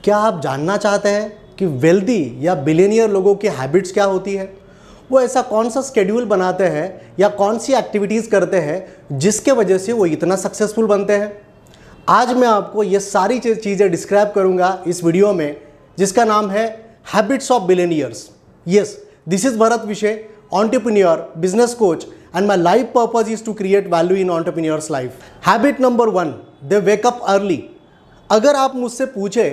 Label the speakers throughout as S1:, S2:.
S1: क्या आप जानना चाहते हैं कि वेल्दी या बिलियनियर लोगों की हैबिट्स क्या होती है? वो ऐसा कौन सा स्केड्यूल बनाते हैं या कौन सी एक्टिविटीज़ करते हैं जिसके वजह से वो इतना सक्सेसफुल बनते हैं? आज मैं आपको ये सारी चीज़ें डिस्क्राइब करूंगा इस वीडियो में, जिसका नाम है habits of billionaires. Yes, this is Bharat Vishay, entrepreneur, business coach, and my life purpose is to create value in entrepreneur's life. Habit number 1, they wake up early. अगर आप मुझसे पूछे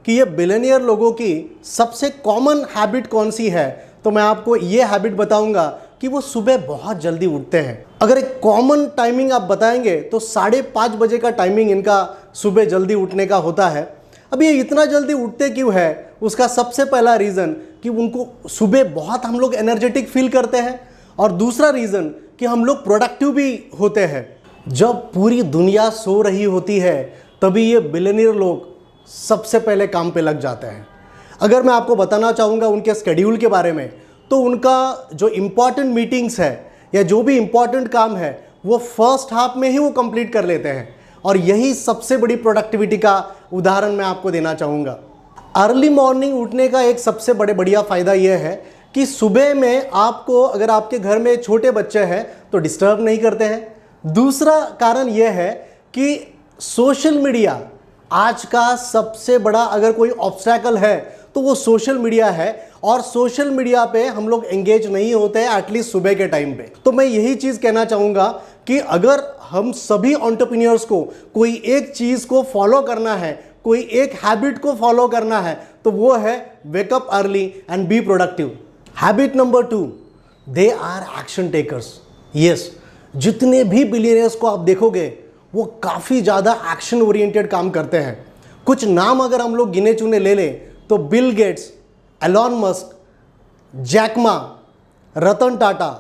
S1: कि ये बिलियनियर लोगों की सबसे कॉमन हैबिट कौन सी है, तो मैं आपको ये हैबिट बताऊंगा कि वो सुबह बहुत जल्दी उठते हैं। अगर एक कॉमन टाइमिंग आप बताएंगे तो 5:30 बजे का टाइमिंग इनका सुबह जल्दी उठने का होता है। अब ये इतना जल्दी उठते क्यों है? उसका सबसे पहला रीज़न कि उनको सुबह बहुत हम लोग एनर्जेटिक फील करते हैं, और दूसरा रीज़न कि हम लोग प्रोडक्टिव भी होते हैं। जब पूरी दुनिया सो रही होती है तभी ये बिलियनियर लोग सबसे पहले काम पे लग जाते हैं। अगर मैं आपको बताना चाहूँगा उनके स्केड्यूल के बारे में, तो उनका जो इम्पॉर्टेंट मीटिंग्स है या जो भी इम्पॉर्टेंट काम है वो फर्स्ट हाफ में ही वो कंप्लीट कर लेते हैं, और यही सबसे बड़ी प्रोडक्टिविटी का उदाहरण मैं आपको देना चाहूँगा। अर्ली मॉर्निंग उठने का एक सबसे बढ़िया फ़ायदा यह है कि सुबह में आपको, अगर आपके घर में छोटे बच्चे हैं तो डिस्टर्ब नहीं करते हैं। दूसरा कारण यह है कि सोशल मीडिया आज का सबसे बड़ा अगर कोई ऑब्स्टैकल है तो वो सोशल मीडिया है, और सोशल मीडिया पे हम लोग एंगेज नहीं होते हैं एटलीस्ट सुबह के टाइम पे। तो मैं यही चीज़ कहना चाहूँगा कि अगर हम सभी एंटरप्रेन्योर्स को कोई एक चीज़ को फॉलो करना है, कोई एक हैबिट को फॉलो करना है, तो वो है wake up early and be productive. Habit number 2, they are action takers. Yes, जितने भी बिलियनियर्स को आप देखोगे वो काफ़ी ज़्यादा एक्शन ओरिएंटेड काम करते हैं। कुछ नाम अगर हम लोग गिने चुने ले लें तो Bill Gates, Elon Musk, Jack Ma, Ratan Tata,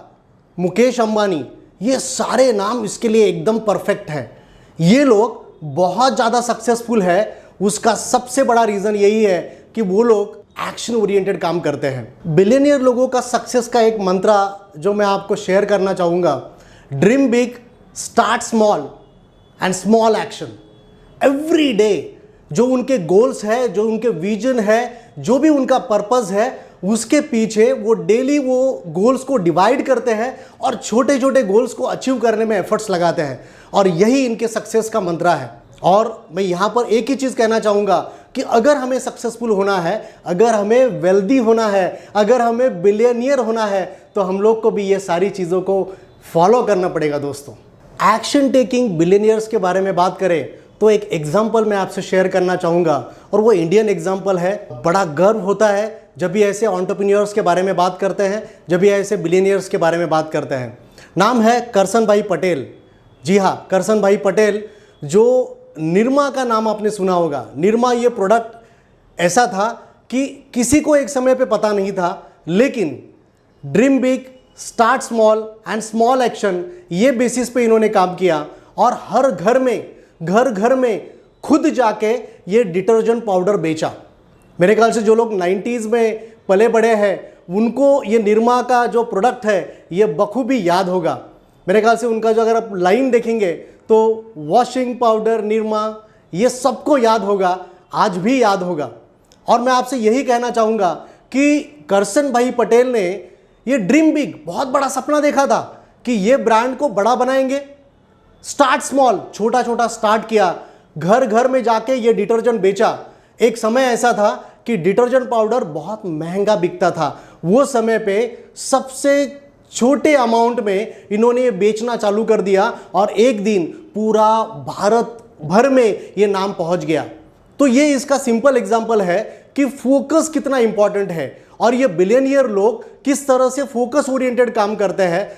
S1: Mukesh Ambani, ये सारे नाम इसके लिए एकदम परफेक्ट हैं। ये लोग बहुत ज़्यादा सक्सेसफुल है। उसका सबसे बड़ा रीज़न यही है कि वो लोग एक्शन ओरिएंटेड काम करते हैं। बिलियनियर लोगों का सक्सेस का एक मंत्र जो मैं आपको शेयर करना चाहूँगा, dream big, start small and small action. Every day जो उनके गोल्स है, जो उनके विजन है, जो भी उनका पर्पस है, उसके पीछे वो डेली वो गोल्स को डिवाइड करते हैं और छोटे छोटे गोल्स को अचीव करने में एफर्ट्स लगाते हैं, और यही इनके सक्सेस का मंत्र है। और मैं यहाँ पर एक ही चीज़ कहना चाहूँगा कि अगर हमें सक्सेसफुल होना है, अगर हमें वेल्दी होना है, अगर हमें बिलियनियर होना है, तो हम लोग को भी ये सारी चीज़ों को फॉलो करना पड़ेगा दोस्तों। एक्शन टेकिंग बिलियनियर्स के बारे में बात करें तो एक एग्जाम्पल मैं आपसे शेयर करना चाहूँगा, और वो इंडियन एग्जाम्पल है। बड़ा गर्व होता है जब भी ऐसे एंटरप्रेन्योर्स के बारे में बात करते हैं, जब भी ऐसे बिलियनियर्स के बारे में बात करते हैं। नाम है करसन भाई पटेल। जी हाँ, करसन भाई पटेल, जो निरमा का नाम आपने सुना होगा। निरमा ये प्रोडक्ट ऐसा था कि किसी को एक समय पे पता नहीं था, लेकिन dream big, start small and small action, ये बेसिस पे इन्होंने काम किया, और हर घर में खुद जाके ये डिटर्जेंट पाउडर बेचा। मेरे ख्याल से जो लोग 90s में पले बड़े हैं उनको ये निरमा का जो प्रोडक्ट है ये बखूबी याद होगा। मेरे ख्याल से उनका जो अगर आप लाइन देखेंगे तो वॉशिंग पाउडर, निरमा, ये सबको याद होगा, आज भी याद होगा। और मैं आपसे यही कहना चाहूँगा कि करसन भाई पटेल ने ये ड्रीम बिग, बहुत बड़ा सपना देखा था कि ये ब्रांड को बड़ा बनाएंगे। स्टार्ट स्मॉल, छोटा छोटा स्टार्ट किया, घर में जाके ये डिटर्जेंट बेचा। एक समय ऐसा था कि डिटर्जेंट पाउडर बहुत महंगा बिकता था। वो समय पे सबसे छोटे अमाउंट में इन्होंने ये बेचना चालू कर दिया, और एक दिन पूरा भारत भर में ये नाम पहुंच गया। तो ये इसका सिंपल एग्जांपल है कि फोकस कितना इंपॉर्टेंट है, और ये बिलियनियर लोग किस तरह से फोकस ओरिएंटेड काम करते हैं।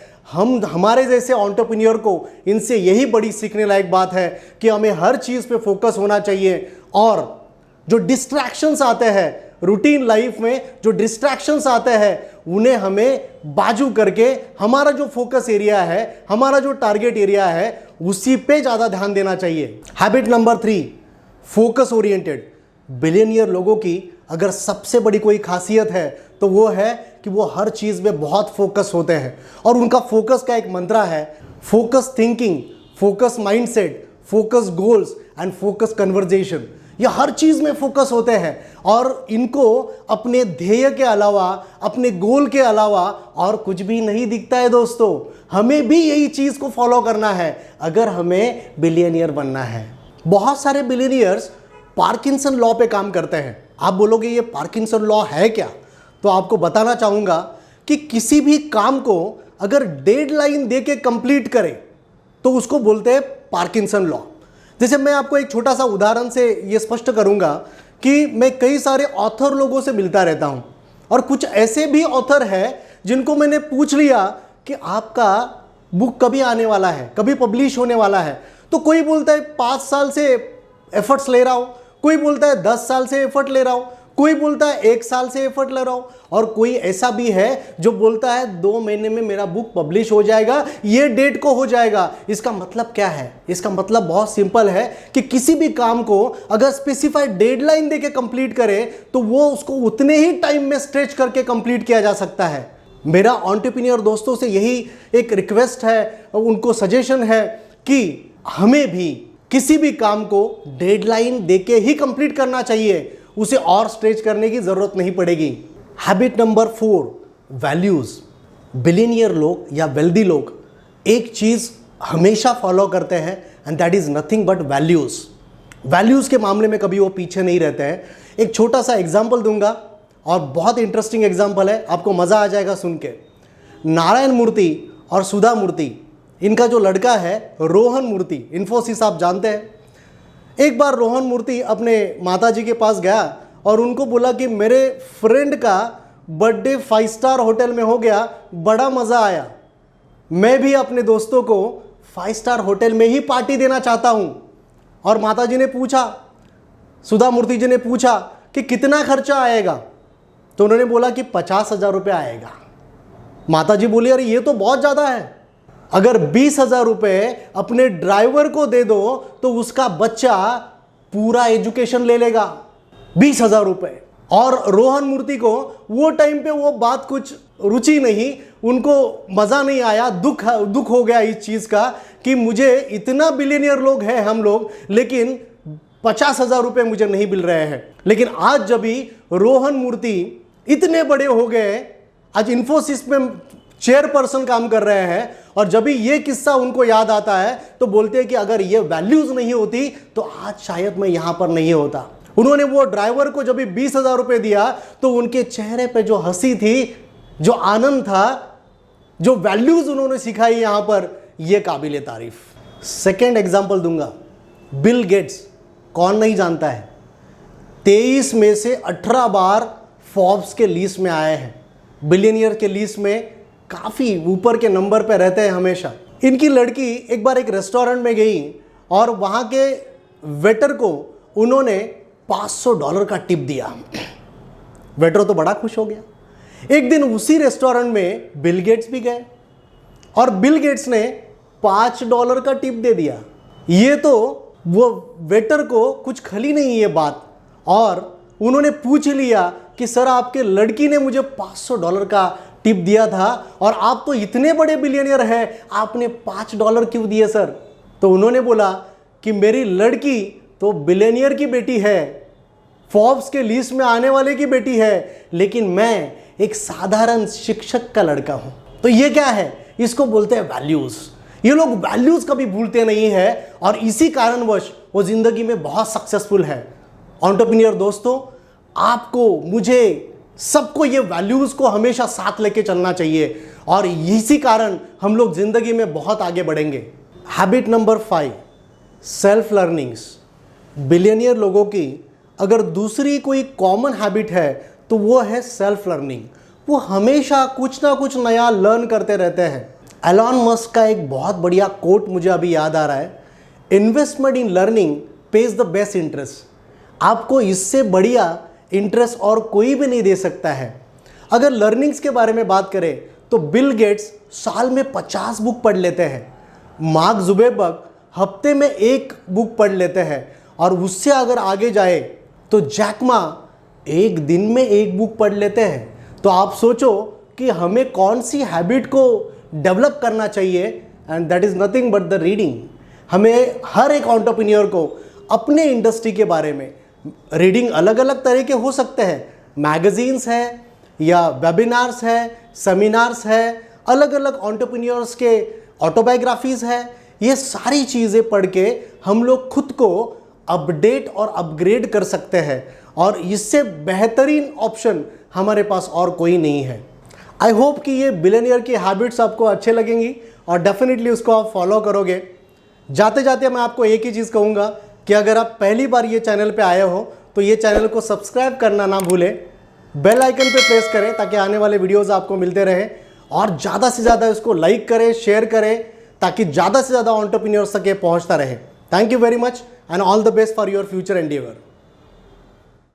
S1: हमारे जैसे एंटरप्रेन्योर को इनसे यही बड़ी सीखने लायक बात है कि हमें हर चीज़ पे फोकस होना चाहिए, और जो डिस्ट्रैक्शंस आते हैं रूटीन लाइफ में, जो डिस्ट्रैक्शंस आते हैं उन्हें हमें बाजू करके हमारा जो फोकस एरिया है, हमारा जो टारगेट एरिया है, उसी पे ज़्यादा ध्यान देना चाहिए। Habit number 3, focus oriented. Billionaire लोगों की अगर सबसे बड़ी कोई खासियत है तो वो है कि वो हर चीज़ में बहुत फोकस होते हैं, और उनका फोकस का एक मंत्र है, focus thinking, focus mindset, focus goals and focus conversation. ये हर चीज़ में फोकस होते हैं और इनको अपने ध्येय के अलावा, अपने गोल के अलावा और कुछ भी नहीं दिखता है। दोस्तों, हमें भी यही चीज़ को फॉलो करना है अगर हमें बिलियनियर बनना है। बहुत सारे बिलियनियर्स पार्किंसन लॉ पे काम करते हैं। आप बोलोगे ये पार्किंसन लॉ है क्या? तो आपको बताना चाहूँगा कि किसी भी काम को अगर डेडलाइन दे के कंप्लीट करे तो उसको बोलते हैं पार्किंसन लॉ। जैसे मैं आपको एक छोटा सा उदाहरण से ये स्पष्ट करूंगा कि मैं कई सारे ऑथर लोगों से मिलता रहता हूं और कुछ ऐसे भी ऑथर हैं जिनको मैंने पूछ लिया कि आपका बुक कभी आने वाला है, कभी पब्लिश होने वाला है। तो कोई बोलता है 5 साल से एफर्ट्स ले रहा हूं, कोई बोलता है 10 साल से एफर्ट ले रहा हूं, कोई बोलता है 1 साल से एफर्ट ले रहा हूं और कोई ऐसा भी है जो बोलता है 2 महीने में मेरा बुक पब्लिश हो जाएगा, ये डेट को हो जाएगा। इसका मतलब क्या है? इसका मतलब बहुत सिंपल है कि किसी भी काम को अगर स्पेसिफाइड डेडलाइन देके कंप्लीट करे तो वो उसको उतने ही टाइम में स्ट्रेच करके कंप्लीट किया जा सकता है। मेरा एंटरप्रेन्योर दोस्तों से यही एक रिक्वेस्ट है, उनको सजेशन है कि हमें भी किसी भी काम को डेडलाइन देके ही कंप्लीट करना चाहिए, उसे और स्ट्रेच करने की जरूरत नहीं पड़ेगी। Habit number 4, values. बिलियनियर लोग या वेल्दी लोग एक चीज हमेशा फॉलो करते हैं and that is nothing but values. Values के मामले में कभी वो पीछे नहीं रहते हैं। एक छोटा सा एग्जांपल दूंगा और बहुत इंटरेस्टिंग एग्जांपल है, आपको मजा आ जाएगा सुन के। नारायण मूर्ति और सुधा मूर्ति, इनका जो लड़का है रोहन मूर्ति, इन्फोसिस आप जानते हैं। एक बार रोहन मूर्ति अपने माताजी के पास गया और उनको बोला कि मेरे फ्रेंड का बर्थडे 5 स्टार होटल में हो गया, बड़ा मज़ा आया, मैं भी अपने दोस्तों को 5 स्टार होटल में ही पार्टी देना चाहता हूँ। और माताजी ने पूछा, सुधा मूर्ति जी ने पूछा कि कितना खर्चा आएगा? तो उन्होंने बोला कि 50,000 रुपये आएगा। माताजी बोली, अरे ये तो बहुत ज़्यादा है, अगर 20,000 रुपये अपने ड्राइवर को दे दो तो उसका बच्चा पूरा एजुकेशन ले लेगा। 20,000 रुपये। और रोहन मूर्ति को वो टाइम पे वो बात कुछ रुचि नहीं, उनको मज़ा नहीं आया, दुख हो गया इस चीज़ का कि मुझे इतना बिलियनियर लोग हैं हम लोग, लेकिन 50,000 रुपये मुझे नहीं मिल रहे हैं। लेकिन आज जब भी रोहन मूर्ति इतने बड़े हो गए, आज इन्फोसिस में चेयरपर्सन काम कर रहे हैं, और जब भी ये किस्सा उनको याद आता है तो बोलते हैं कि अगर ये वैल्यूज नहीं होती तो आज शायद मैं यहां पर नहीं होता। उन्होंने वो ड्राइवर को जब भी 20,000 रुपये दिया तो उनके चेहरे पे जो हंसी थी, जो आनंद था, जो वैल्यूज उन्होंने सिखाई यहां पर, ये काबिल तारीफ। सेकेंड एग्जाम्पल दूंगा, बिल गेट्स। कौन नहीं जानता है? 23 में से 18 बार फोर्ब्स के लिस्ट में आए हैं। बिलियनियर के लिस्ट में काफ़ी ऊपर के नंबर पे रहते हैं हमेशा। इनकी लड़की एक बार एक रेस्टोरेंट में गई और वहाँ के वेटर को उन्होंने $500 का टिप दिया। वेटर तो बड़ा खुश हो गया। एक दिन उसी रेस्टोरेंट में बिल गेट्स भी गए और बिल गेट्स ने $5 का टिप दे दिया। ये तो वो वेटर को कुछ खली नहीं ये बात, और उन्होंने पूछ लिया कि सर आपके लड़की ने मुझे $500 का टिप दिया था और आप तो इतने बड़े बिलियनियर हैं, आपने $5 क्यों दिए सर? तो उन्होंने बोला कि मेरी लड़की तो बिलियनियर की बेटी है, फोर्ब्स के लिस्ट में आने वाले की बेटी है, लेकिन मैं एक साधारण शिक्षक का लड़का हूं। तो ये क्या है? इसको बोलते हैं वैल्यूज। ये लोग वैल्यूज कभी भूलते नहीं है और इसी कारणवश वो जिंदगी में बहुत सक्सेसफुल है। एंटरप्रेन्योर दोस्तों, आपको, मुझे, सबको ये वैल्यूज को हमेशा साथ लेके चलना चाहिए और इसी कारण हम लोग जिंदगी में बहुत आगे बढ़ेंगे। Habit number 5, self learnings. Billionaire लोगों की अगर दूसरी कोई कॉमन हैबिट है तो वो है सेल्फ लर्निंग। वो हमेशा कुछ ना कुछ नया लर्न करते रहते हैं। एलॉन मस्क का एक बहुत बढ़िया कोट मुझे अभी याद आ रहा है, investment in learning page the best interest. आपको इससे बढ़िया इंटरेस्ट और कोई भी नहीं दे सकता है। अगर लर्निंग्स के बारे में बात करें तो बिल गेट्स साल में 50 बुक पढ़ लेते हैं। मार्क जुकरबर्ग हफ्ते में 1 बुक पढ़ लेते हैं, और उससे अगर आगे जाए तो जैक मा एक दिन में 1 बुक पढ़ लेते हैं। तो आप सोचो कि हमें कौन सी हैबिट को डेवलप करना चाहिए, and that is nothing but the reading. हमें हर एक एंटरप्रेन्योर को अपने इंडस्ट्री के बारे में, रीडिंग अलग अलग तरह के हो सकते हैं, मैगजीन्स है या वेबिनार्स है, सेमिनार्स है, अलग अलग एंटरप्रेन्योर्स के ऑटोबायोग्राफीज है। ये सारी चीज़ें पढ़ के हम लोग खुद को अपडेट और अपग्रेड कर सकते हैं और इससे बेहतरीन ऑप्शन हमारे पास और कोई नहीं है। आई होप कि ये बिलियनियर की हैबिट्स आपको अच्छे लगेंगी और डेफिनेटली उसको आप फॉलो करोगे। जाते जाते मैं आपको एक ही चीज़ कहूँगा कि अगर आप पहली बार ये चैनल पे आए हो तो ये चैनल को सब्सक्राइब करना ना भूलें, बेल आइकन पे प्रेस करें ताकि आने वाले वीडियोस आपको मिलते रहें और ज़्यादा से ज़्यादा इसको लाइक करें, शेयर करें ताकि ज़्यादा से ज़्यादा एंटरप्रेन्योर्स तक ये पहुँचता रहे। Thank you very much and all the best for your future Endeavour.